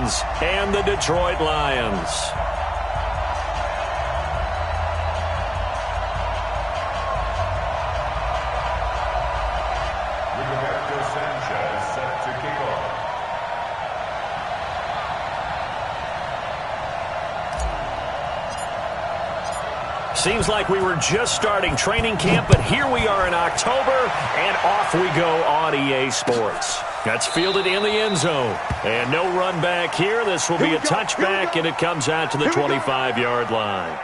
Lions and the Detroit Lions. Seems like we were just starting training camp, but here we are in October, and off we go on EA Sports. That's fielded in the end zone. And no run back here. This will be a touchback, and it comes out to the 25-yard line.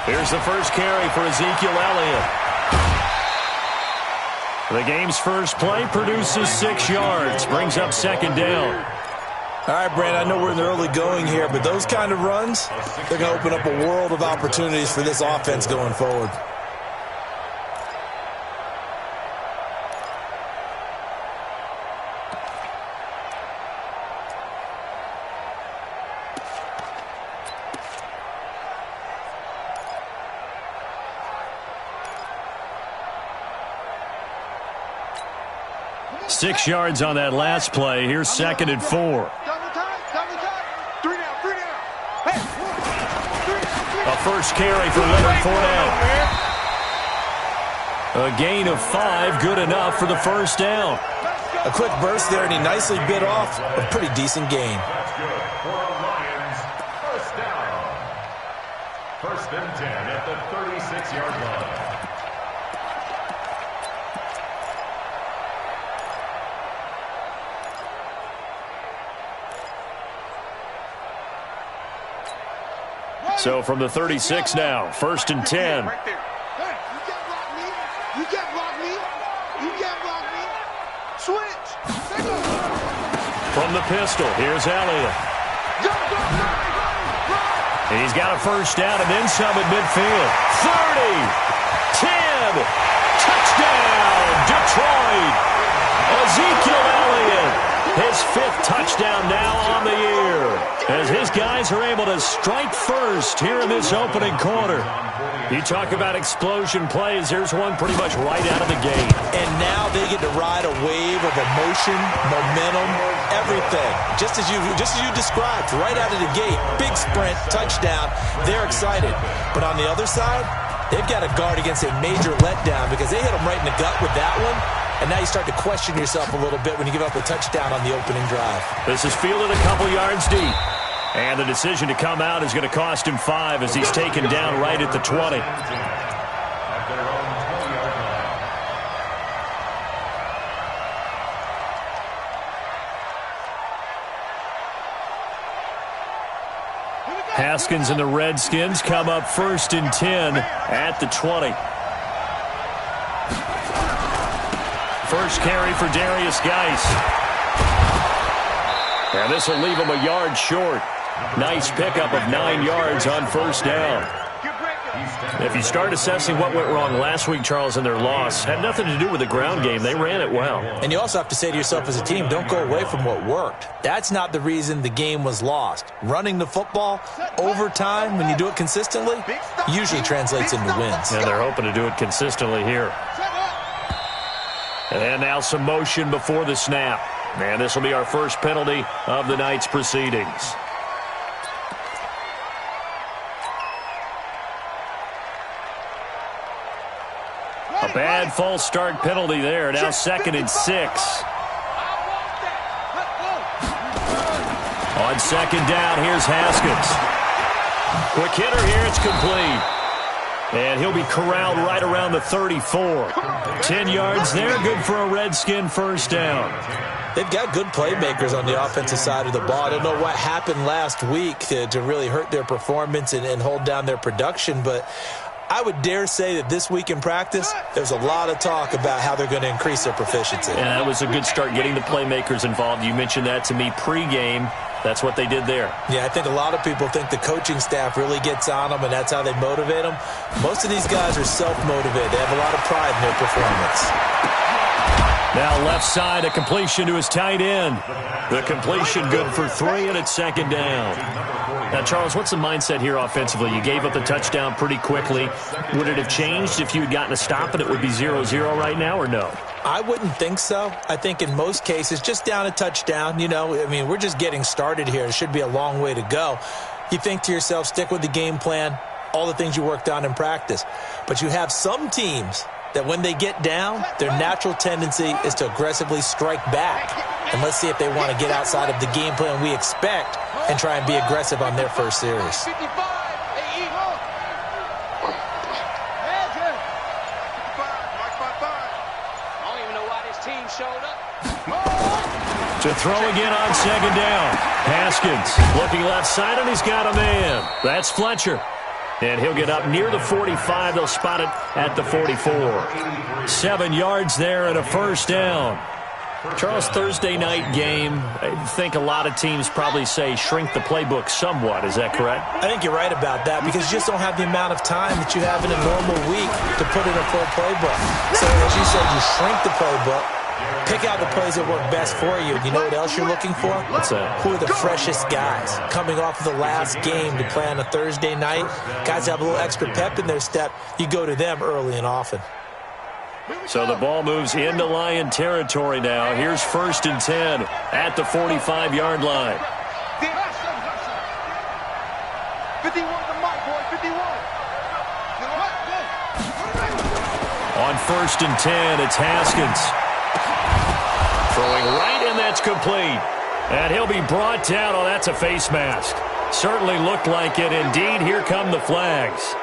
Here's the first carry for Ezekiel Elliott. The game's first play produces 6 yards, brings up second down. All right, Brandon, I know we're in the early going here, but those kind of runs, they're going to open up a world of opportunities for this offense going forward. Six yards on that last play. Here's second and 4. A first carry for Leonard Fournette. A gain of 5, good enough for the first down. A quick burst there, and he nicely bit off a pretty decent gain. First and 10 at the 36-yard line. So from the 36 now, first and 10. From the pistol, here's Elliott. He's got a first down and then some at midfield. 30, 10, touchdown, Detroit. Ezekiel Elliott, his 5th touchdown now on the year, as his guys are able to strike first here in this opening quarter. You talk about explosion plays. Here's one pretty much right out of the gate. And now they get to ride a wave of emotion, momentum, everything. Just as you described, right out of the gate. Big sprint, touchdown. They're excited. But on the other side, they've got to guard against a major letdown because they hit them right in the gut with that one. And now you start to question yourself a little bit when you give up a touchdown on the opening drive. This is fielded a couple yards deep. And the decision to come out is going to cost him 5 as he's taken down right at the 20. Haskins and the Redskins come up first and 10 at the 20. First carry for Darius Geis. And this will leave him a yard short. Nice pickup of 9 yards on first down. If you start assessing what went wrong last week, Charles, in their loss, had nothing to do with the ground game. They ran it well. And you also have to say to yourself as a team, don't go away from what worked. That's not the reason the game was lost. Running the football over time, when you do it consistently, usually translates into wins. And they're hoping to do it consistently here. And now some motion before the snap. And this will be our first penalty of the night's proceedings. A bad false start penalty there. Now second and 6. On second down, here's Haskins. Quick hitter here, it's complete. And he'll be corralled right around the 34. 10 yards there, good for a Redskin first down. They've got good playmakers on the offensive side of the ball. I don't know what happened last week to really hurt their performance and hold down their production, but I would dare say that this week in practice, there's a lot of talk about how they're going to increase their proficiency. And that was a good start getting the playmakers involved. You mentioned that to me pregame. That's what they did there. Yeah, I think a lot of people think the coaching staff really gets on them, and that's how they motivate them. Most of these guys are self-motivated. They have a lot of pride in their performance. Now left side, a completion to his tight end. The completion good for 3, and it's second down. Now, Charles, what's the mindset here offensively? You gave up the touchdown pretty quickly. Would it have changed if you had gotten a stop and it would be 0-0 right now, or no? I wouldn't think so. I think in most cases, just down a touchdown, we're just getting started here. It should be a long way to go. You think to yourself, stick with the game plan, all the things you worked on in practice. But you have some teams that when they get down, their natural tendency is to aggressively strike back. And let's see if they want to get outside of the game plan we expect and try and be aggressive on their first series. To throw again on second down. Haskins looking left side, and he's got a man. That's Fletcher. And he'll get up near the 45. They'll spot it at the 44. 7 yards there and a first down. Charles, Thursday night game, I think a lot of teams probably say shrink the playbook somewhat. Is that correct? I think you're right about that because you just don't have the amount of time that you have in a normal week to put in a full playbook. So as you said, you shrink the playbook, pick out the plays that work best for you. You know what else you're looking for? What's that? Who are the freshest guys coming off of the last game to play on a Thursday night? Guys have a little extra pep in their step. You go to them early and often. So the ball moves into Lion territory now. Here's 1st and 10 at the 45-yard line. 51 to Mike, boy, 51. On 1st and 10, it's Haskins. Throwing right, and that's complete. And he'll be brought down. Oh, that's a face mask. Certainly looked like it. Indeed, here come the flags.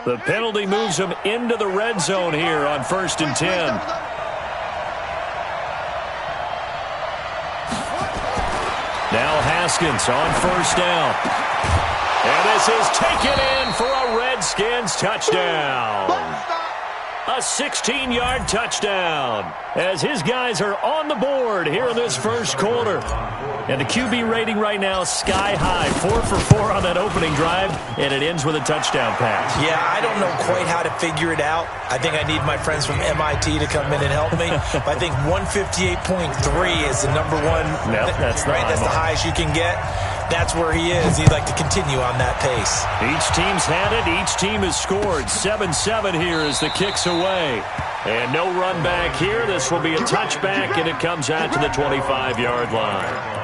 The penalty moves him into the red zone here on 1st and 10. Now Haskins on 1st down. And this is taken in for a Redskins touchdown. A 16-yard touchdown as his guys are on the board here in this first quarter. And the QB rating right now sky high, 4 for 4 on that opening drive, and it ends with a touchdown pass. Yeah, I don't know quite how to figure it out. I think I need my friends from MIT to come in and help me. But I think 158.3 is the number one. No, that's right. That's the highest you can get. That's where he is. He'd like to continue on that pace. Each team's had it. Each team has scored. 7-7 here as the kick's away. And no run back here. This will be a touchback, and it comes out to the 25-yard line.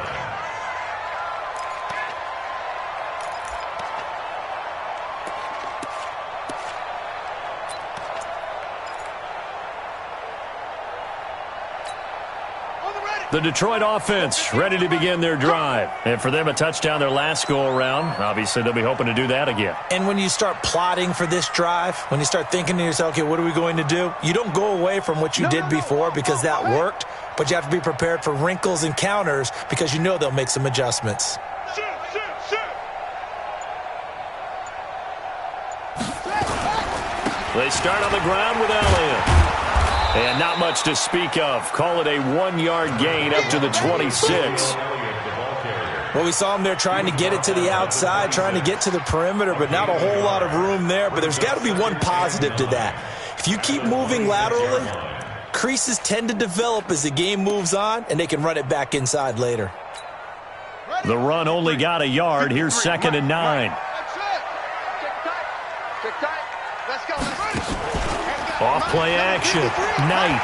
The Detroit offense ready to begin their drive. And for them, a touchdown their last go-around. Obviously, they'll be hoping to do that again. And when you start plotting for this drive, when you start thinking to yourself, okay, what are we going to do? You don't go away from what you did before because that worked, but you have to be prepared for wrinkles and counters because you know they'll make some adjustments. They start on the ground with Elliott. And not much to speak of. Call it a 1-yard gain up to the 26. Well, we saw him there trying to get it to the outside, trying to get to the perimeter, but not a whole lot of room there. But there's got to be one positive to that. If you keep moving laterally, creases tend to develop as the game moves on, and they can run it back inside later. The run only got a yard. Here's 2nd and 9. Off play action. Knight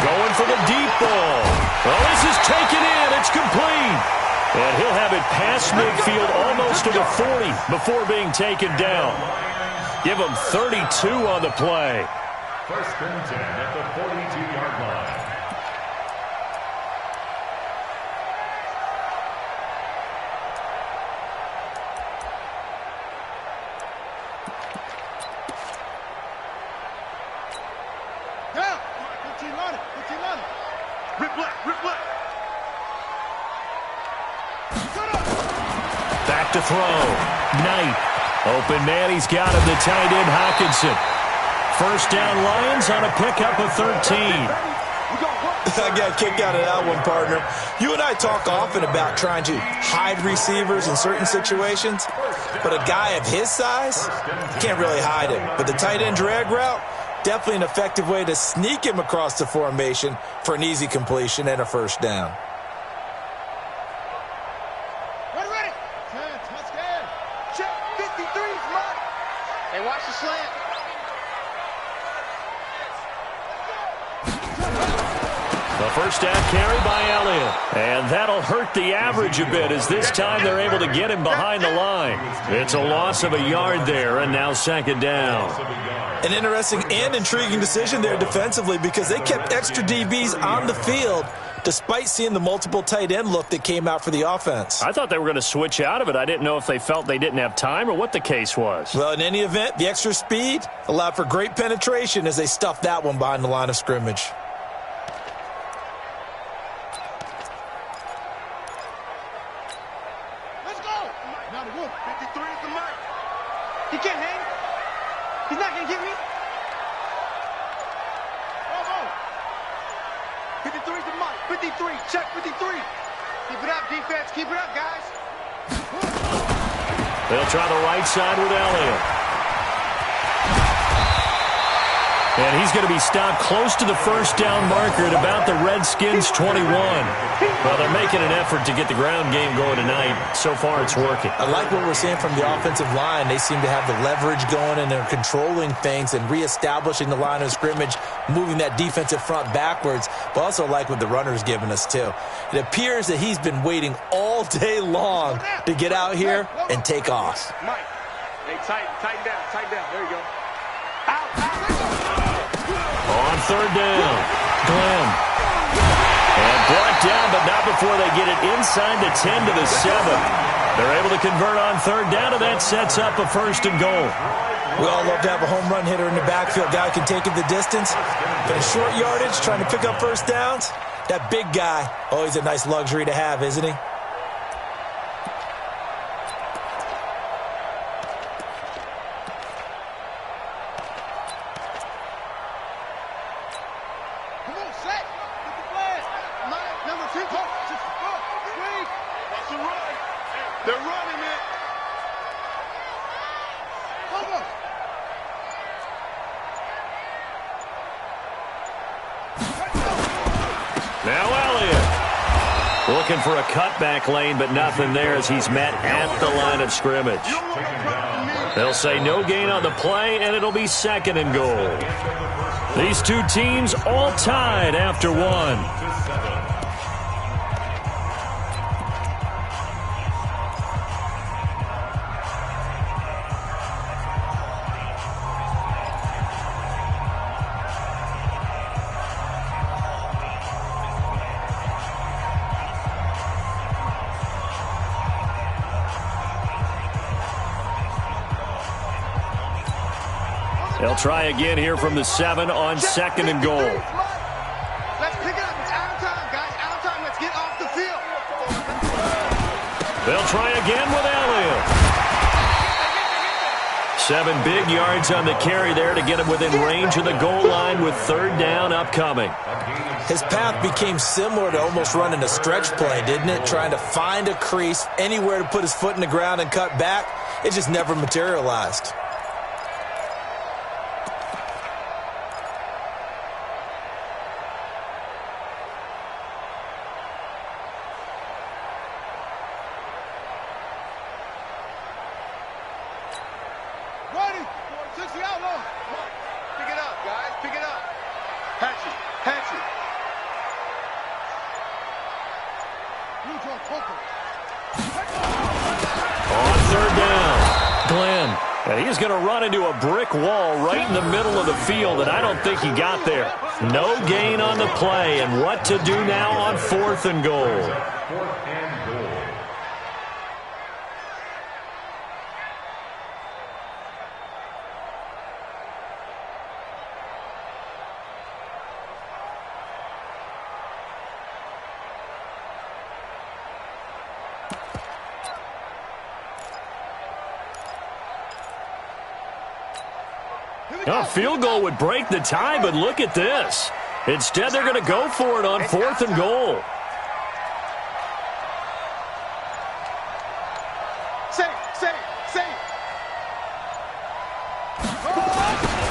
going for the deep ball. Well, this is taken in. It's complete. And he'll have it past midfield almost to the 40 before being taken down. Give him 32 on the play. 1st and 10 at the 42-yard line. Back to throw. Knight. Open man, he's got him, the tight end Hockenson. First down Lions on a pickup of 13. I got a kick out of that one, partner. You and I talk often about trying to hide receivers in certain situations, but a guy of his size, you can't really hide him. But the tight end drag route, definitely an effective way to sneak him across the formation for an easy completion and a first down. Ready. Touchdown. Check 53's mark. Hey, watch the slant. The first down carry by Elliott. And that'll hurt the average a bit as this time they're able to get him behind the line. It's a loss of a yard there, and now second down. An interesting and intriguing decision there defensively because they kept extra DBs on the field despite seeing the multiple tight end look that came out for the offense. I thought they were going to switch out of it. I didn't know if they felt they didn't have time or what the case was. Well, in any event, the extra speed allowed for great penetration as they stuffed that one behind the line of scrimmage. Let's go. Now the wolf. 53 is the mark. He can't hang. He's not going to get me. Oh. 53 is the mark. 53. Check 53. Keep it up, defense. Keep it up, guys. They'll try the right side with Elliott. And he's going to be stopped close to the first down marker at about the Redskins' 21. Well, they're making an effort to get the ground game going tonight. So far, it's working. I like what we're seeing from the offensive line. They seem to have the leverage going, and they're controlling things and reestablishing the line of scrimmage, moving that defensive front backwards, but also like what the runner's giving us, too. It appears that he's been waiting all day long to get out here and take off. Mike, hey, tighten down. There you go. Out. On third down, Glenn. And brought down, but not before they get it inside the 10 to the 7. They're able to convert on third down, and that sets up a first and goal. We all love to have a home run hitter in the backfield. Guy can take it the distance. But in short yardage, trying to pick up first downs, that big guy, always a nice luxury to have, isn't he? They're running it. Now Elliott looking for a cutback lane, but nothing there as he's met at the line of scrimmage. They'll say no gain on the play, and it'll be second and goal. These two teams all tied after one. They'll try again here from the 7 on second and goal. Let's pick it up. It's out of time, guys. Out of time. Let's get off the field. They'll try again with Elliott. 7 big yards on the carry there to get him within range of the goal line with third down upcoming. His path became similar to almost running a stretch play, didn't it? Trying to find a crease, anywhere to put his foot in the ground and cut back. It just never materialized. On third down, Glenn. And he's going to run into a brick wall right in the middle of the field, and I don't think he got there. No gain on the play, and what to do now on fourth and goal. A field goal would break the tie, but look at this. Instead, they're going to go for it on 4th and goal.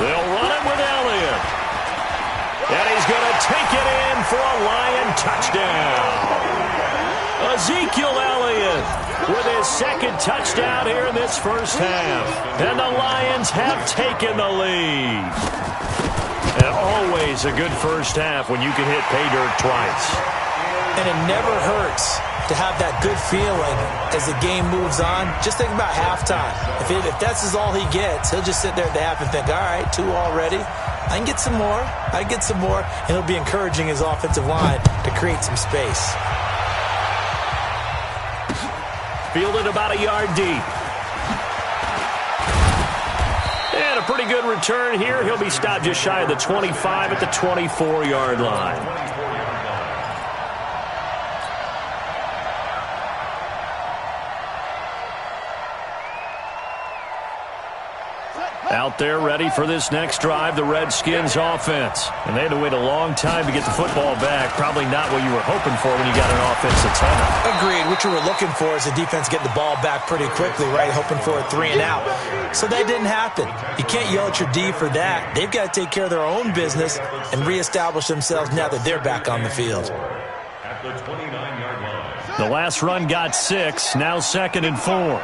They'll run it with Elliott. And he's going to take it in for a Lion touchdown. Ezekiel Elliott with his second touchdown here in this first half. And the Lions have taken the lead. And always a good first half when you can hit pay dirt twice. And it never hurts to have that good feeling as the game moves on. Just think about halftime. If that's all he gets, he'll just sit there at the half and think, all right, 2 already. I can get some more. I can get some more. And he'll be encouraging his offensive line to create some space. Fielded about a yard deep. And a pretty good return here. He'll be stopped just shy of the 25 at the 24-yard line. Out there ready for this next drive, the Redskins offense. And they had to wait a long time to get the football back. Probably not what you were hoping for when you got an offense that's hot. Agreed. What you were looking for is the defense getting the ball back pretty quickly, right? Hoping for a 3 and out. So that didn't happen. You can't yell at your D for that. They've got to take care of their own business and reestablish themselves now that they're back on the field. At the 29-yard line. The last run got 6, now 2nd and 4.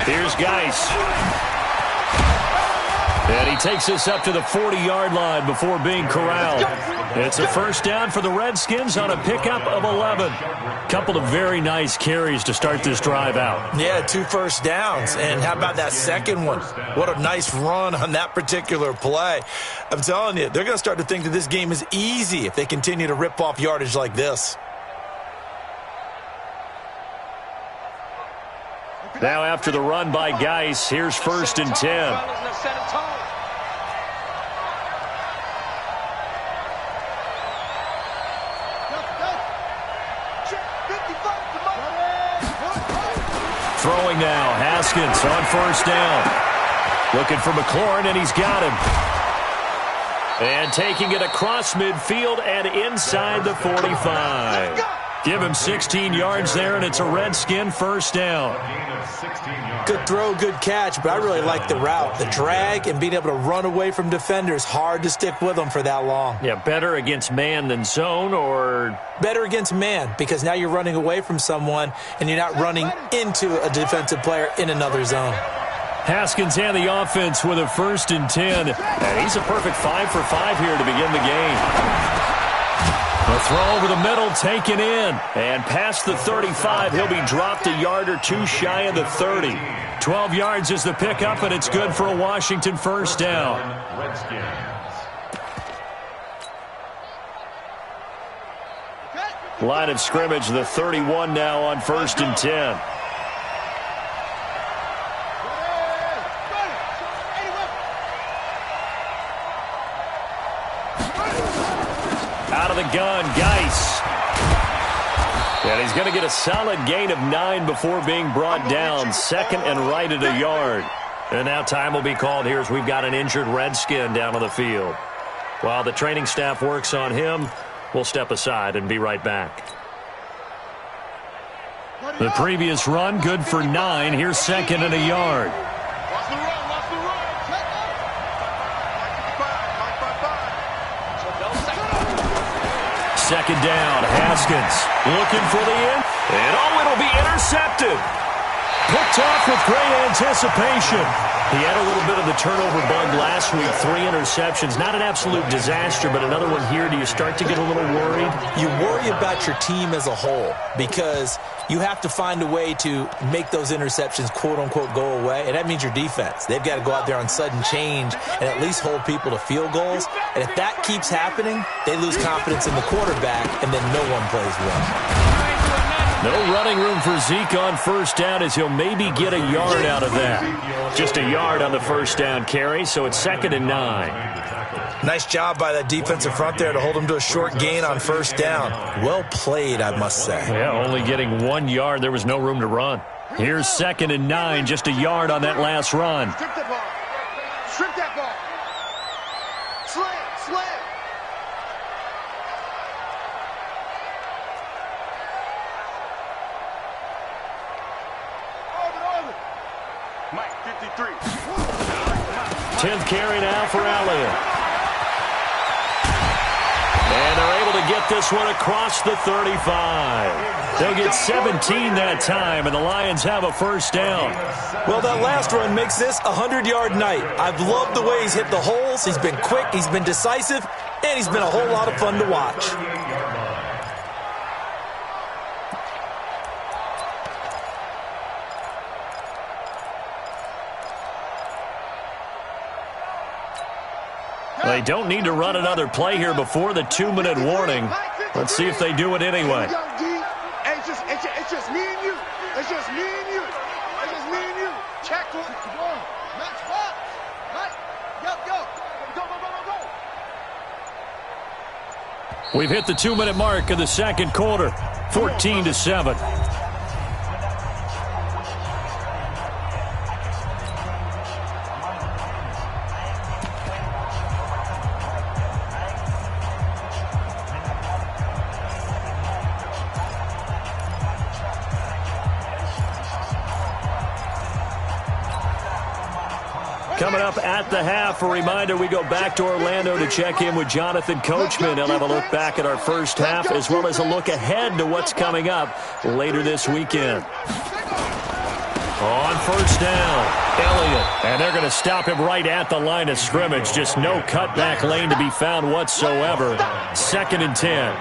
Here's Geis. And he takes us up to the 40-yard line before being corralled. It's a first down for the Redskins on a pickup of 11. Couple of very nice carries to start this drive out. Yeah, 2 first downs. And how about that second one? What a nice run on that particular play. I'm telling you, they're going to start to think that this game is easy if they continue to rip off yardage like this. Now after the run by Geis, here's 1st and 10. Throwing now, Haskins on 1st down. Looking for McLaurin, and he's got him. And taking it across midfield and inside the 45. Give him 16 yards there, and it's a Redskin first down. Good throw, good catch, but I really like the route. The drag and being able to run away from defenders, hard to stick with them for that long. Yeah, better against man than zone, or? Better against man, because now you're running away from someone, and you're not running into a defensive player in another zone. Haskins and the offense with a 1st and 10. And he's a perfect 5 for 5 here to begin the game. A throw over the middle, taken in. And past the 35, he'll be dropped a yard or 2 shy of the 30. 12 yards is the pickup, and it's good for a Washington first down. Line of scrimmage, the 31 now on 1st and 10. Out of the gun, Geis. And he's going to get a solid gain of 9 before being brought down. 2nd and right at a yard. And now time will be called here as we've got an injured Redskin down on the field. While the training staff works on him, we'll step aside and be right back. The previous run, good for 9. Here's 2nd and a yard. Second down, Haskins looking for the end. And it'll be intercepted. Picked off with great anticipation. He had a little bit of the turnover bug last week, 3 interceptions. Not an absolute disaster, but another one here. Do you start to get a little worried? You worry about your team as a whole because you have to find a way to make those interceptions, quote-unquote, go away, and that means your defense. They've got to go out there on sudden change and at least hold people to field goals. And if that keeps happening, they lose confidence in the quarterback, and then no one plays well. No running room for Zeke on first down as he'll maybe get a yard out of that. Just a yard on the first down carry, so it's 2nd and 9. Nice job by that defensive front there to hold him to a short gain on first down. Well played, I must say. Yeah, only getting 1 yard. There was no room to run. Here's 2nd and 9, just a yard on that last run. Strip that ball. Strip that ball. Slam, slam. Over. Mike, 53. 10th carry now for Elliott. And they're able to get this one across the 35. They'll get 17 that time, and the Lions have a first down. Well, that last run makes this a 100-yard night. I've loved the way he's hit the holes. He's been quick, he's been decisive, and he's been a whole lot of fun to watch. They don't need to run another play here before the 2-minute warning. Let's see if they do it anyway. It's just me and you. It's just me and you. It's just me and you. Check one. Match spot. Right. Go. We've hit the 2-minute mark of the second quarter. 14-7. Coming up at the half, a reminder, we go back to Orlando to check in with Jonathan Coachman. He'll have a look back at our first half as well as a look ahead to what's coming up later this weekend. On first down, Elliott. And they're going to stop him right at the line of scrimmage. Just no cutback lane to be found whatsoever. 2nd and 10.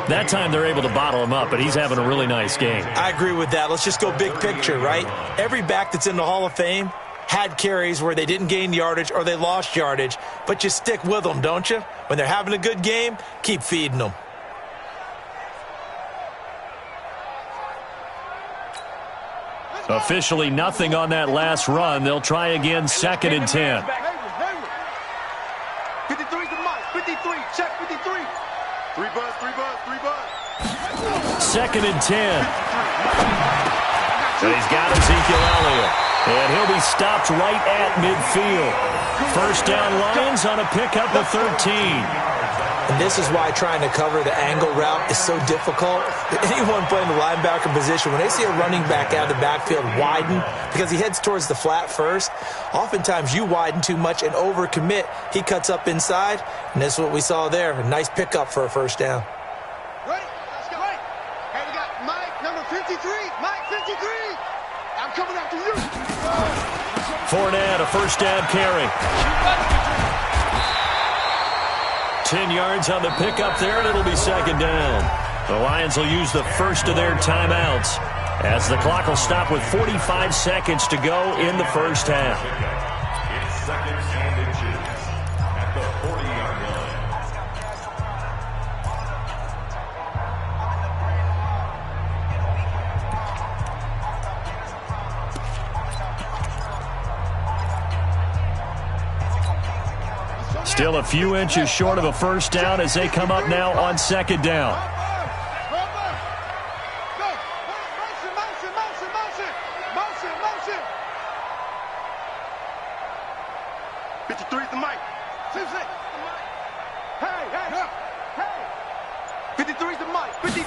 That time they're able to bottle him up, but he's having a really nice game. I agree with that. Let's just go big picture, right? Every back that's in the Hall of Fame had carries where they didn't gain yardage or they lost yardage, but you stick with them, don't you? When they're having a good game, keep feeding them. Officially nothing on that last run. They'll try again, 2nd and 10. 53's the Mike. 53. Check 53. 3 buzz. 2nd and 10. And he's got Ezekiel Elliott. And he'll be stopped right at midfield. First down, Lions on a pickup of 13. And this is why trying to cover the angle route is so difficult. Anyone playing the linebacker position, when they see a running back out of the backfield widen because he heads towards the flat first, oftentimes you widen too much and overcommit. He cuts up inside, and this is what we saw there. A nice pickup for a first down. Ready? Let's go. Hey, we got Mike, number 53. Mike, 53. I'm coming after you. Fournette, a first down carry. 10 yards on the pickup there, and it'll be 2nd down. The Lions will use the first of their timeouts as the clock will stop with 45 seconds to go in the first half. It's 2nd and inches at the 40-yard line. Still a few inches short of a first down as they come up now on 2nd down. Motion. 53's the Mike. 56. Hey. 53's the Mike. 50.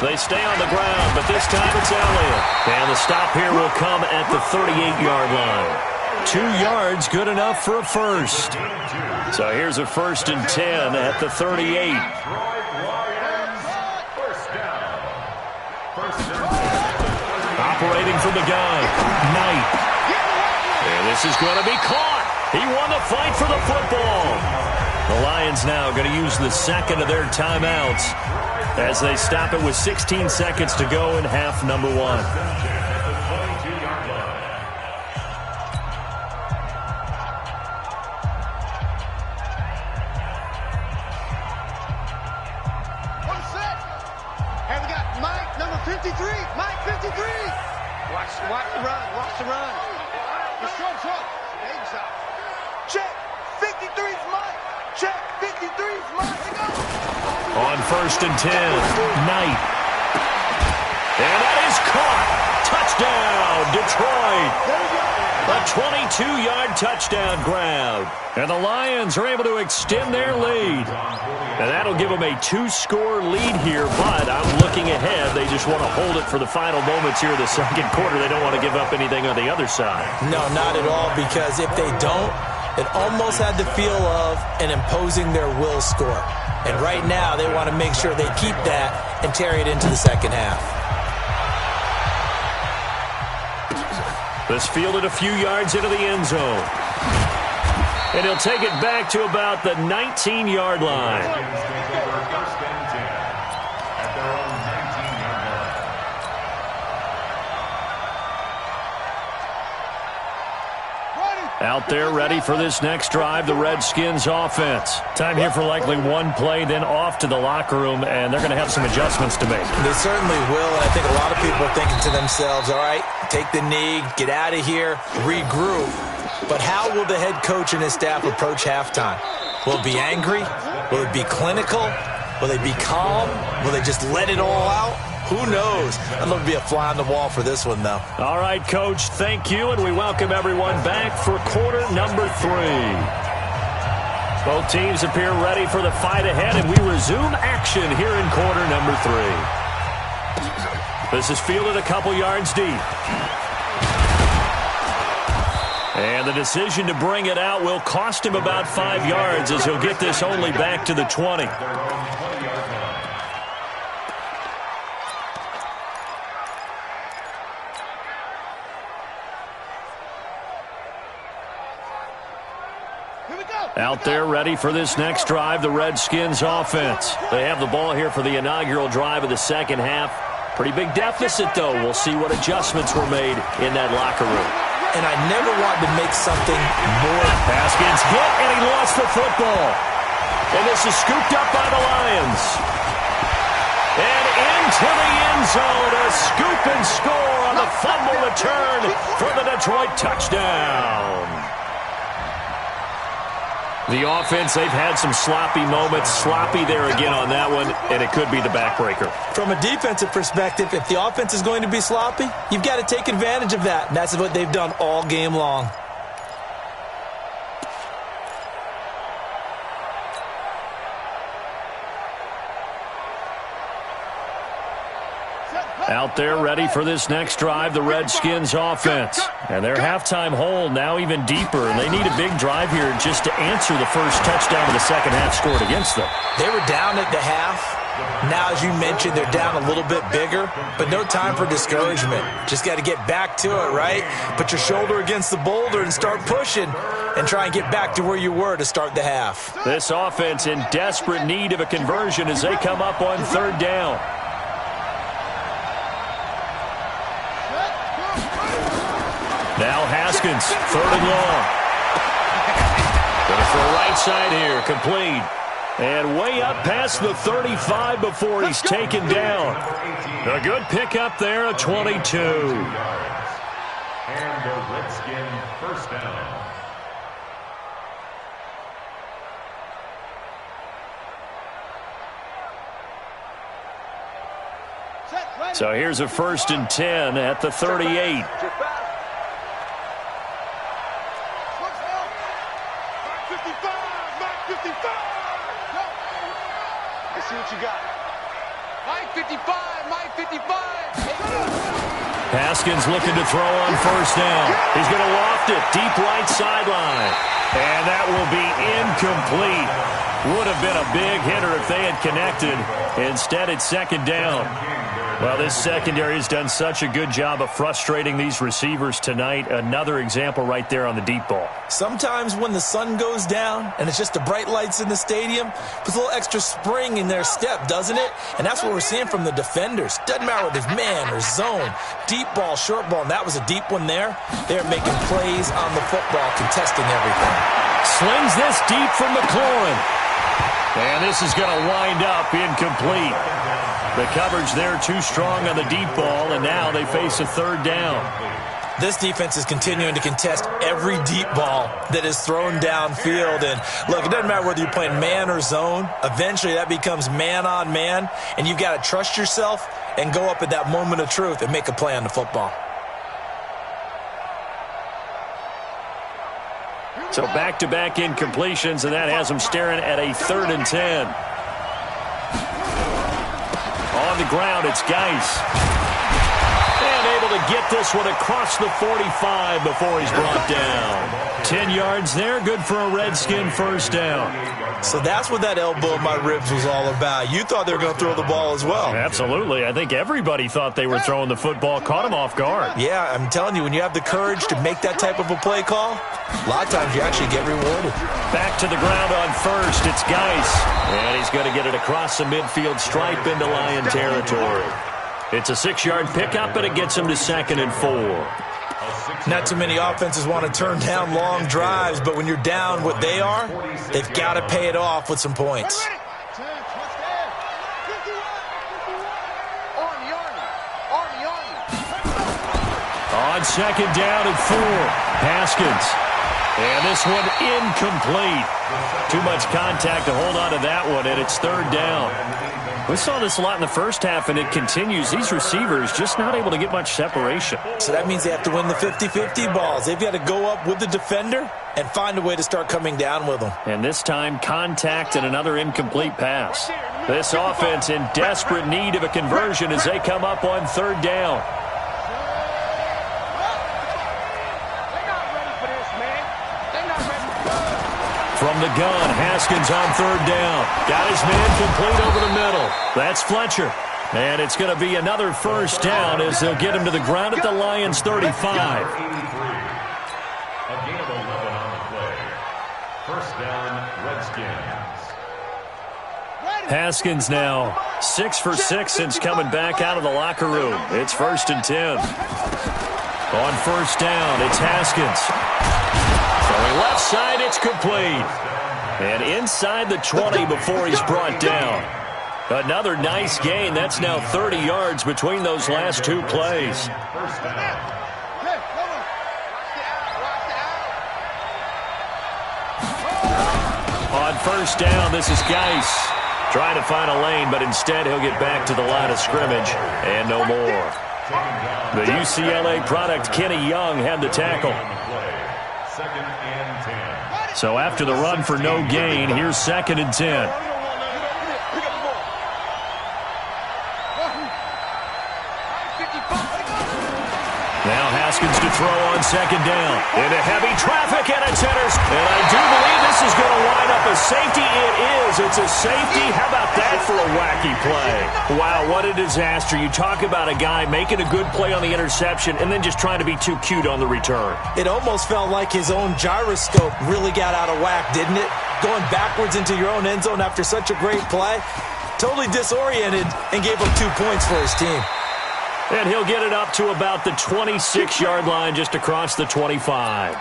They stay on the ground, but this time it's Elliott. And the stop here will come at the 38-yard line. 2 yards, good enough for a first. So here's a 1st and 10 at the 38. Operating from the gun, Knight. And this is going to be caught. He won the fight for the football. The Lions now going to use the second of their timeouts as they stop it with 16 seconds to go in half number 1. Watch the run. Check. On 1st and 10, Knight. And that is caught. Touchdown, Detroit. A 22-yard touchdown grab. And the Lions are able to extend their lead. And that'll give them a 2-score lead here, but I'm looking ahead. They just want to hold it for the final moments here of the second quarter. They don't want to give up anything on the other side. No, not at all, because if they don't, it almost had the feel of an imposing their will score. And right now, they want to make sure they keep that and carry it into the second half. This fielded a few yards into the end zone. And he'll take it back to about the 19-yard line. Out there ready for this next drive, the Redskins offense. Time here for likely one play, then off to the locker room, and they're going to have some adjustments to make. They certainly will, and I think a lot of people are thinking to themselves, all right, take the knee, get out of here, regroup. But how will the head coach and his staff approach halftime? Will it be angry? Will it be clinical? Will they be calm? Will they just let it all out? Who knows? I'd love to be a fly on the wall for this one, though. All right, Coach, thank you, and we welcome everyone back for quarter number 3. Both teams appear ready for the fight ahead, and we resume action here in quarter number 3. This is fielded a couple yards deep. And the decision to bring it out will cost him about 5 yards as he'll get this only back to the 20. Out there ready for this next drive, the Redskins offense. They have the ball here for the inaugural drive of the second half. Pretty big deficit, though. We'll see what adjustments were made in that locker room. And I never wanted to make something more. Haskins hit, and he lost the football. And this is scooped up by the Lions. And into the end zone, a scoop and score on the fumble return for the Detroit touchdown. The offense, they've had some sloppy moments. Sloppy there again on that one, and it could be the backbreaker. From a defensive perspective, if the offense is going to be sloppy, you've got to take advantage of that. And that's what they've done all game long. Out there ready for this next drive, the Redskins offense. And their halftime hole now even deeper, and they need a big drive here just to answer the first touchdown of the second half scored against them. They were down at the half. Now, as you mentioned, they're down a little bit bigger, but no time for discouragement. Just got to get back to it, right? Put your shoulder against the boulder and start pushing and try and get back to where you were to start the half. This offense in desperate need of a conversion as they come up on third down. Now Haskins, third and long. Going for a right side here, complete. And way up past the 35 before he's taken down. A good pickup there, a 22. And the Redskin first down. So here's a 1st and 10 at the 38. Haskins looking to throw on first down. He's going to loft it deep right sideline. And that will be incomplete. Would have been a big hitter if they had connected. Instead, it's second down. Well, this secondary has done such a good job of frustrating these receivers tonight. Another example right there on the deep ball. Sometimes when the sun goes down and it's just the bright lights in the stadium, puts a little extra spring in their step, doesn't it? And that's what we're seeing from the defenders. Doesn't matter if it's man or zone, deep ball, short ball, and that was a deep one there. They're making plays on the football, contesting everything. Slings this deep from McLaurin. And this is going to wind up incomplete. The coverage there too strong on the deep ball, and now they face a third down. This defense is continuing to contest every deep ball that is thrown downfield. And, look, it doesn't matter whether you're playing man or zone. Eventually, that becomes man on man, and you've got to trust yourself and go up at that moment of truth and make a play on the football. So back-to-back incompletions, and that has them staring at a 3rd and 10. On the ground, it's Geis. And able to get this one across the 45 before he's brought down. 10 yards there, good for a Redskin first down. So that's what that elbow in my ribs was all about. You thought they were going to throw the ball as well. Absolutely. I think everybody thought they were throwing the football, caught him off guard. Yeah, I'm telling you, when you have the courage to make that type of a play call, a lot of times you actually get rewarded. Back to the ground on first, it's Geis. And he's going to get it across the midfield stripe into Lion territory. It's a 6-yard pickup, and it gets him to 2nd and 4. Not too many offenses want to turn down long drives, but when you're down what they are, they've got to pay it off with some points. On 2nd down and 4, Haskins. And this one incomplete. Too much contact to hold on to that one, and it's 3rd down. We saw this a lot in the first half, and it continues. These receivers just not able to get much separation. So that means they have to win the 50-50 balls. They've got to go up with the defender and find a way to start coming down with them. And this time, contact and another incomplete pass. This offense in desperate need of a conversion as they come up on 3rd down. From the gun, Haskins on 3rd down. Got his man complete over the middle. That's Fletcher. And it's going to be another first down as they'll get him to the ground at the Lions' 35. A gain of 11 on the play. First down, Redskins. Haskins now 6 for 6 since coming back out of the locker room. It's 1st and 10. On 1st down, it's Haskins. Going left side, it's complete. And inside the 20 before he's brought down. Another nice gain. That's now 30 yards between those last 2 plays. On 1st down, this is Geis. Trying to find a lane, but instead he'll get back to the line of scrimmage. And no more. The UCLA product, Kenny Young, had the tackle. So after the run for no gain, here's 2nd and 10. Now Haskins to throw on 2nd down. Into heavy traffic, and it's intercepted. And I do believe this is going to line up a safety. It is. It's a safety. How about that for a wacky play? Wow, what a disaster. You talk about a guy making a good play on the interception and then just trying to be too cute on the return. It almost felt like his own gyroscope really got out of whack, didn't it? Going backwards into your own end zone after such a great play. Totally disoriented and gave up 2 points for his team. And he'll get it up to about the 26-yard line just across the 25.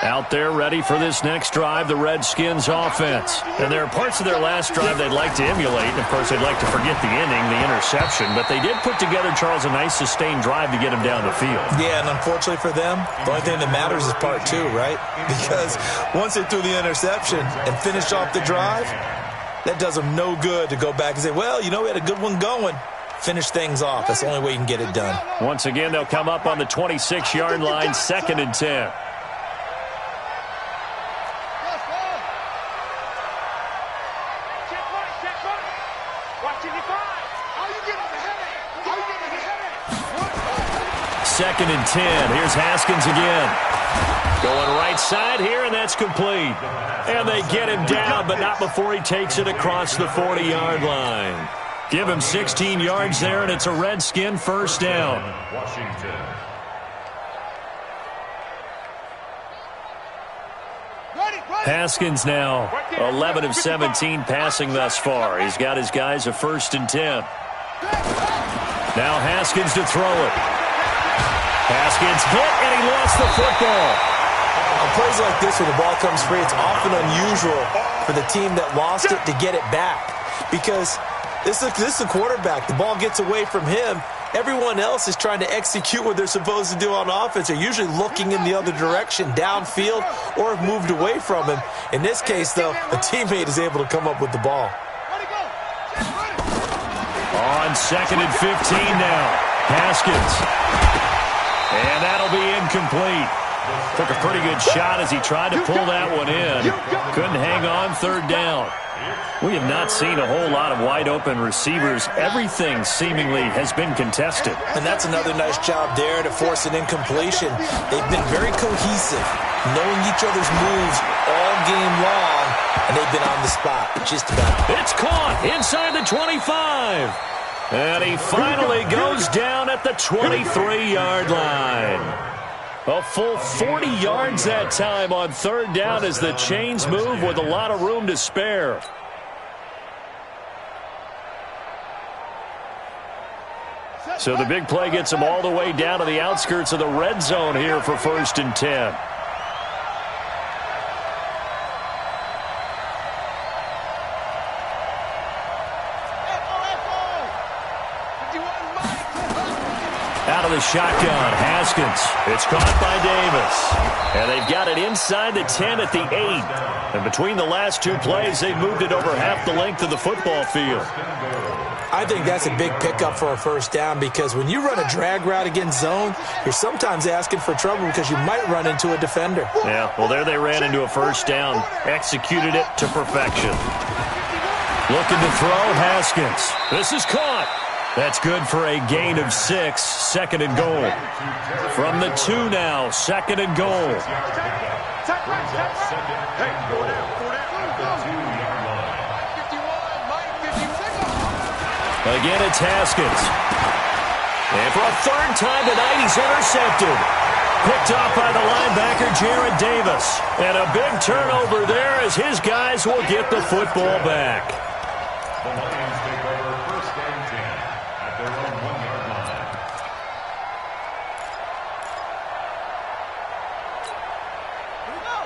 Out there ready for this next drive, the Redskins offense. And there are parts of their last drive they'd like to emulate. And, of course, they'd like to forget the inning, the interception. But they did put together, Charles, a nice sustained drive to get him down the field. Yeah, and unfortunately for them, the only thing that matters is part 2, right? Because once they threw the interception and finished off the drive, that does them no good to go back and say, well, you know, we had a good one going. Finish things off. That's the only way you can get it done. Once again, they'll come up on the 26-yard line, 2nd and 10. Second and 10. Here's Haskins again. Going right side here, and that's complete. And they get him down, but not before he takes it across the 40-yard line. Give him 16 yards there, and it's a Redskin first down. Washington. Haskins now 11 of 17 passing thus far. He's got his guys a 1st and 10. Now Haskins to throw it. Haskins hit, and he lost the football. On plays like this where the ball comes free, it's often unusual for the team that lost it to get it back. Because this is a quarterback. The ball gets away from him. Everyone else is trying to execute what they're supposed to do on offense. They're usually looking in the other direction, downfield, or have moved away from him. In this case, though, a teammate is able to come up with the ball. On 2nd and 15 now. Haskins. And that'll be incomplete. Took a pretty good shot as he tried to pull that one in. Couldn't hang on 3rd down. We have not seen a whole lot of wide-open receivers. Everything seemingly has been contested. And that's another nice job there to force an incompletion. They've been very cohesive, knowing each other's moves all game long, and they've been on the spot just about. It's caught inside the 25. And he finally goes down at the 23-yard line. A full 40 yards that time on 3rd down as the chains move with a lot of room to spare. So the big play gets him all the way down to the outskirts of the red zone here for 1st and 10. Out of the shotgun, Haskins. It's caught by Davis. And they've got it inside the 10 at the 8. And between the last 2 plays, they've moved it over half the length of the football field. I think that's a big pickup for a 1st down because when you run a drag route against zone, you're sometimes asking for trouble because you might run into a defender. Yeah, well, there they ran into a 1st down. Executed it to perfection. Looking to throw, Haskins. This is caught. That's good for a gain of 6, 2nd and goal. From the 2 now, 2nd and goal. Again, it's Haskins. And for a 3rd time tonight, he's intercepted. Picked off by the linebacker, Jarrad Davis. And a big turnover there as his guys will get the football back. The Lions take over 1st and 10 at their own 1-yard line.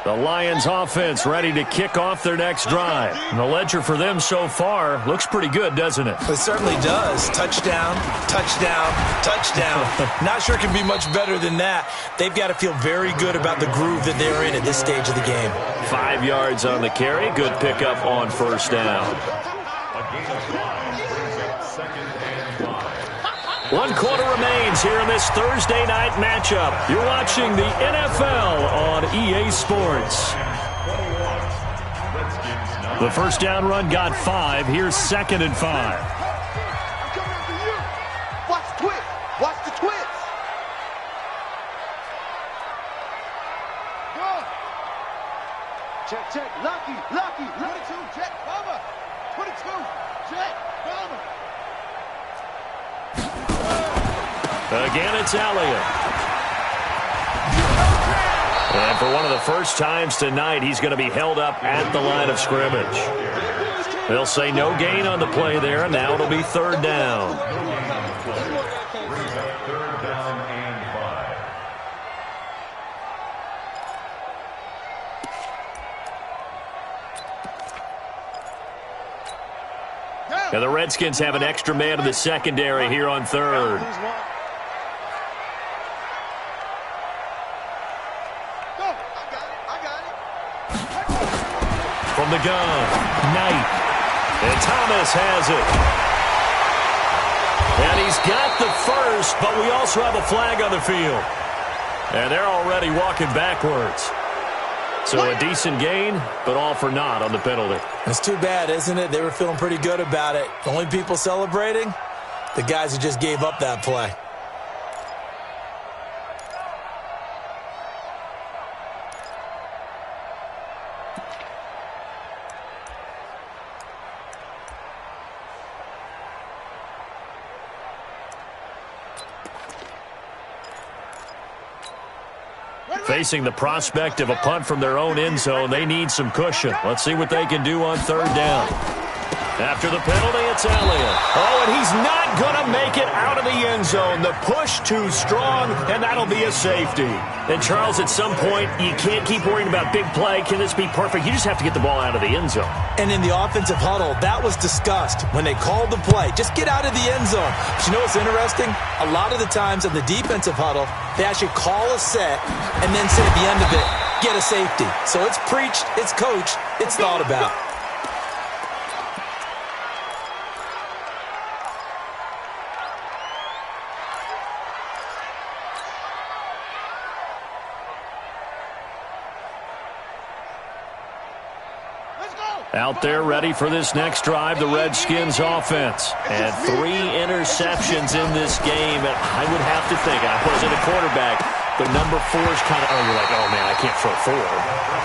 The Lions offense ready to kick off their next drive. And the ledger for them so far looks pretty good, doesn't it? It certainly does. Touchdown, touchdown, touchdown. Not sure it can be much better than that. They've got to feel very good about the groove that they're in at this stage of the game. 5 yards on the carry. Good pickup on 1st down. One quarter remains here in this Thursday night matchup. You're watching the NFL on EA Sports. The 1st down run got 5. Here's 2nd and 5. I'm coming after you. Watch the twist. Watch the twist. Go. Check. Lucky. 22. Check. Cover. 22. Check. Cover. Again, it's Elliott. And for one of the first times tonight, he's going to be held up at the line of scrimmage. They'll say no gain on the play there, and now it'll be 3rd down. And the Redskins have an extra man in the secondary here on 3rd. From the gun, Knight. And Thomas has it. And he's got the 1st, but we also have a flag on the field. And they're already walking backwards. So a decent gain, but all for naught on the penalty. It's too bad, isn't it? They were feeling pretty good about it. The only people celebrating, the guys who just gave up that play. Facing the prospect of a punt from their own end zone, they need some cushion. Let's see what they can do on 3rd down. After the penalty, it's Elliott. Oh, and he's not going to make it out of the end zone. The push too strong, and that'll be a safety. And, Charles, at some point, you can't keep worrying about big play. Can this be perfect? You just have to get the ball out of the end zone. And in the offensive huddle, that was discussed when they called the play. Just get out of the end zone. But you know what's interesting? A lot of the times in the defensive huddle, they actually call a set and then say at the end of it, get a safety. So it's preached, it's coached, it's thought about. Out there ready for this next drive, the Redskins offense. And 3 interceptions in this game. And I would have to think, I wasn't a quarterback, but number 4 is kind of, oh, you're like, oh, man, I can't throw 4.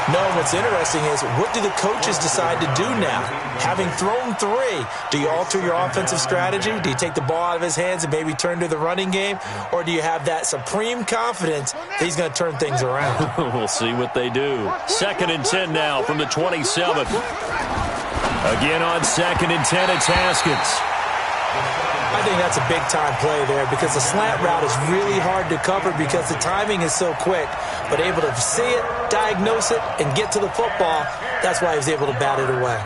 No, what's interesting is what do the coaches decide to do now? Having thrown 3, do you alter your offensive strategy? Do you take the ball out of his hands and maybe turn to the running game? Or do you have that supreme confidence that he's going to turn things around? We'll see what they do. 2nd and 10 now from the 27. Again on 2nd and 10, it's Haskins. I think that's a big-time play there because the slant route is really hard to cover because the timing is so quick. But able to see it, diagnose it, and get to the football, that's why he was able to bat it away.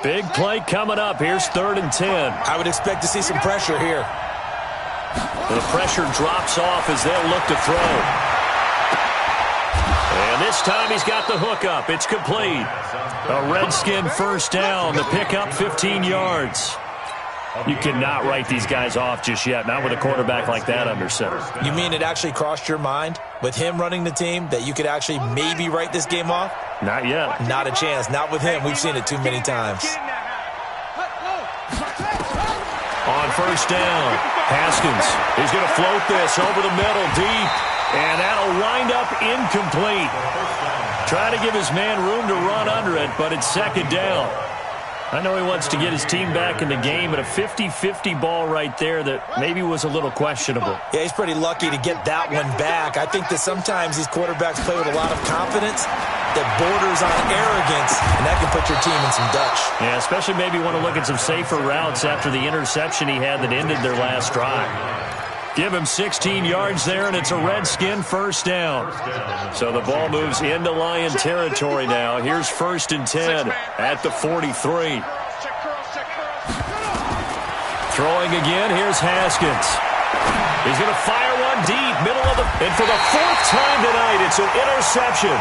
Big play coming up. Here's 3rd and 10. I would expect to see some pressure here. The pressure drops off as they'll look to throw. And this time he's got the hook up. It's complete. A Redskin first down. The pickup 15 yards. You cannot write these guys off just yet, not with a quarterback like that under center. You mean it actually crossed your mind with him running the team that you could actually maybe write this game off? Not yet. Not a chance. Not with him. We've seen it too many times. On first down, Haskins is going to float this over the middle deep, and that'll wind up incomplete. Try to give his man room to run under it, but it's 2nd down. I know he wants to get his team back in the game, but a 50-50 ball right there that maybe was a little questionable. Yeah, he's pretty lucky to get that one back. I think that sometimes these quarterbacks play with a lot of confidence that borders on arrogance, and that can put your team in some dutch. Yeah, especially maybe want to look at some safer routes after the interception he had that ended their last drive. Give him 16 yards there, and it's a Redskin first down. So the ball moves into Lion territory now. Here's 1st and 10 at the 43. Throwing again, here's Haskins. He's going to fire one deep, middle of the... And for the 4th time tonight, it's an interception.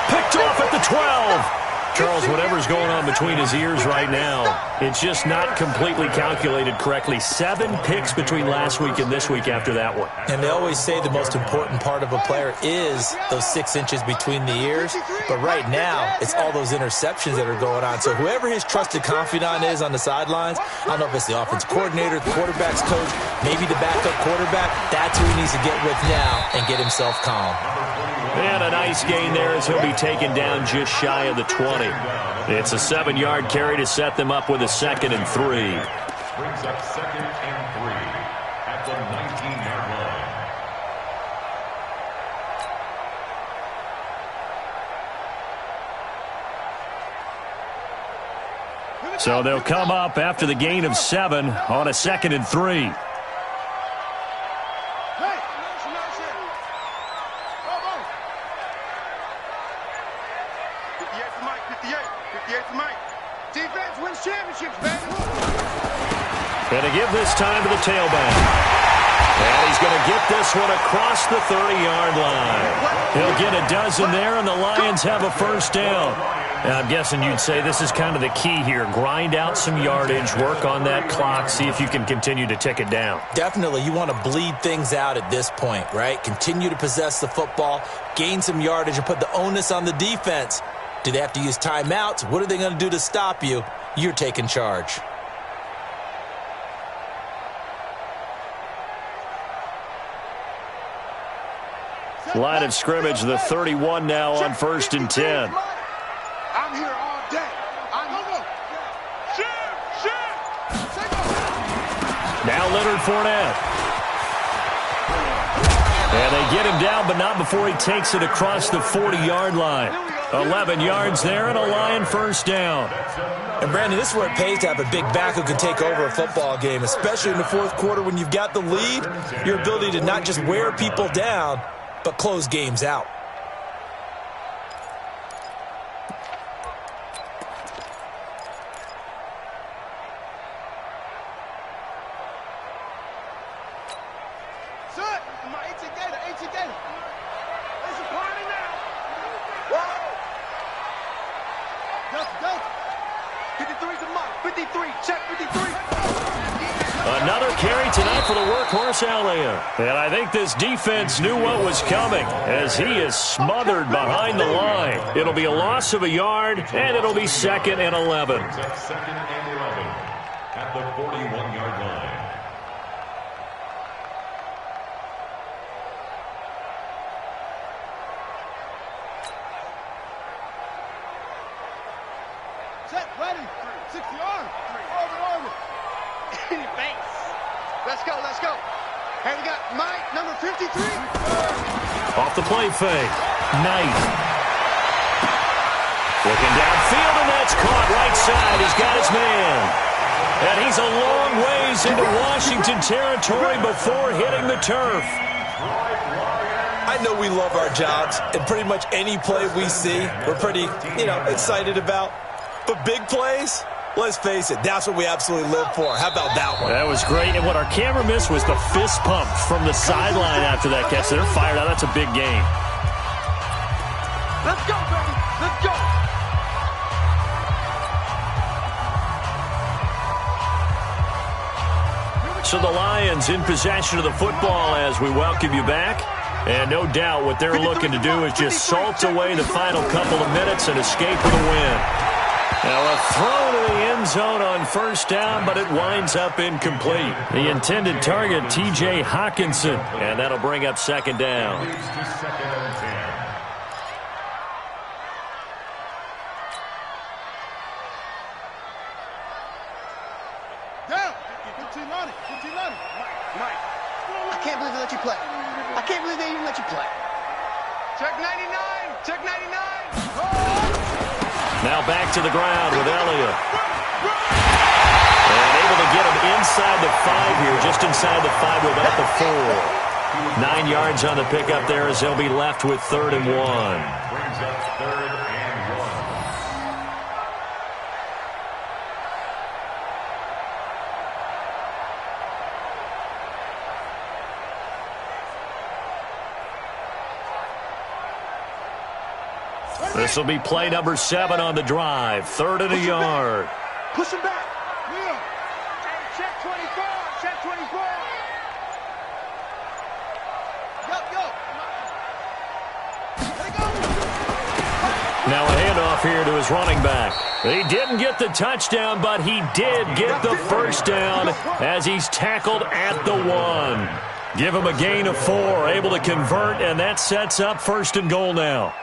Picked off at the 12. Charles, whatever's going on between his ears right now, it's just not completely calculated correctly. 7 picks between last week and this week after that one. And they always say the most important part of a player is those 6 inches between the ears. But right now, it's all those interceptions that are going on. So whoever his trusted confidant is on the sidelines, I don't know if it's the offensive coordinator, the quarterback's coach, maybe the backup quarterback, that's who he needs to get with now and get himself calm. And a nice gain there as he'll be taken down just shy of the 20. It's a 7-yard carry to set them up with a 2nd and 3. Brings up 2nd and 3 at the 19-yard line. So they'll come up after the gain of 7 on a 2nd and 3. And to give this time to the tailback. And he's going to get this one across the 30-yard line. He'll get a dozen there, and the Lions have a first down. And I'm guessing you'd say this is kind of the key here. Grind out some yardage, work on that clock, see if you can continue to tick it down. Definitely. You want to bleed things out at this point, right? Continue to possess the football, gain some yardage, and put the onus on the defense. Do they have to use timeouts? What are they going to do to stop you? You're taking charge. Line of scrimmage, the 31 now on 1st and 10. I'm here all day. Now Leonard Fournette. And they get him down, but not before he takes it across the 40-yard line. 11 yards there and a Lion first down. And, Brandon, this is where it pays to have a big back who can take over a football game, especially in the fourth quarter when you've got the lead, your ability to not just wear people down, but close games out. Another carry tonight for the workhorse Elliott. And I think this defense knew what was coming as he is smothered behind the line. It'll be a loss of a yard, and it'll be 2nd and 11. Second and 11 at the 41-yard line. Set, ready, 6 yards, over. Base. Let's go. Hey, we got Mike, number 53. Off the play fake. Knight. Looking downfield, and that's caught right side. He's got his man. And he's a long ways into Washington territory before hitting the turf. I know we love our jobs, and pretty much any play we see, we're pretty, excited about. But big plays, let's face it, that's what we absolutely live for. How about that one? That was great, and what our camera missed was the fist pump from the sideline after that catch. They're fired out. That's a big game. Let's go, baby. Let's go. So the Lions in possession of the football as we welcome you back. And no doubt what they're looking to do is just salt away the final couple of minutes and escape with a win. Now a throw to the end zone on first down, but it winds up incomplete. The intended target, T.J. Hawkinson, and that'll bring up 2nd down. Moves to 2nd and 10. Down. 15 on it. Mike. I can't believe they let you play. I can't believe they even let you play. Check 99. Now back to the ground with Elliott. And able to get him inside the 5 here, just inside the 5 without the 4. 9 yards on the pickup there as they'll be left with 3rd and 1. Brings up 3rd and 1. This will be play number 7 on the drive. 3rd and a yard. Push him back. Yeah. Check 24. Go. Let it go. Now a handoff here to his running back. He didn't get the touchdown, but he did get the first down as he's tackled at the 1. Give him a gain of 4, able to convert, and that sets up 1st and goal now.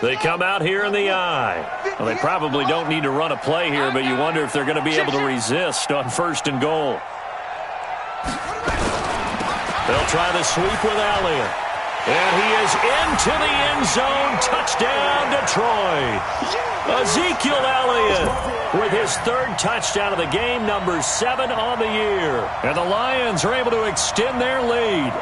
They come out here in the eye. Well, they probably don't need to run a play here, but you wonder if they're going to be able to resist on 1st and goal. They'll try the sweep with Elliott. And he is into the end zone. Touchdown, Detroit. Ezekiel Elliott with his 3rd touchdown of the game, number 7 on the year. And the Lions are able to extend their lead.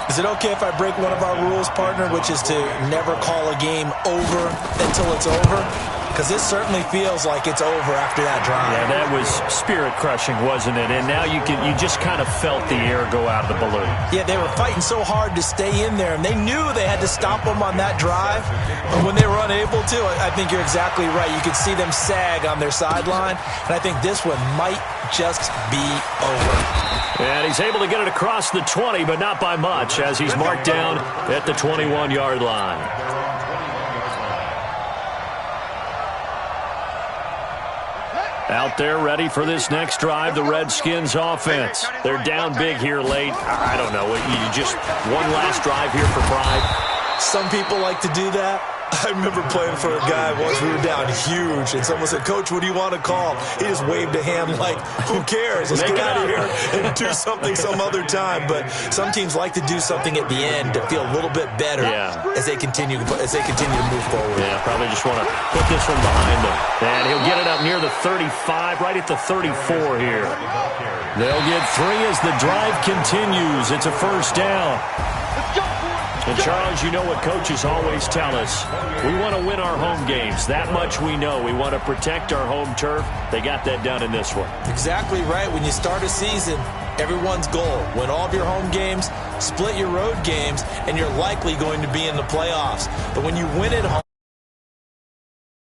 Is it okay if I break one of our rules, partner, which is to never call a game over until it's over? Because this certainly feels like it's over after that drive. Yeah, that was spirit-crushing, wasn't it? And now you just kind of felt the air go out of the balloon. Yeah, they were fighting so hard to stay in there, and they knew they had to stop them on that drive. But when they were unable to, I think you're exactly right. You could see them sag on their sideline, and I think this one might just be over. And he's able to get it across the 20, but not by much, as he's marked down at the 21-yard line. Out there ready for this next drive, the Redskins offense. They're down big here late. I don't know. You just one last drive here for pride. Some people like to do that. I remember playing for a guy once. We were down huge, and someone said, "Coach, what do you want to call?" He just waved a hand like, who cares? Let's get out of here and do something some other time. But some teams like to do something at the end to feel a little bit better as they continue to move forward. Yeah, probably just want to put this one behind them. And he'll get it up near the 35, right at the 34 here. They'll get 3 as the drive continues. It's a first down. And, Charles, you know what coaches always tell us. We want to win our home games. That much we know. We want to protect our home turf. They got that done in this one. Exactly right. When you start a season, everyone's goal, win all of your home games, split your road games, and you're likely going to be in the playoffs. But when you win at home,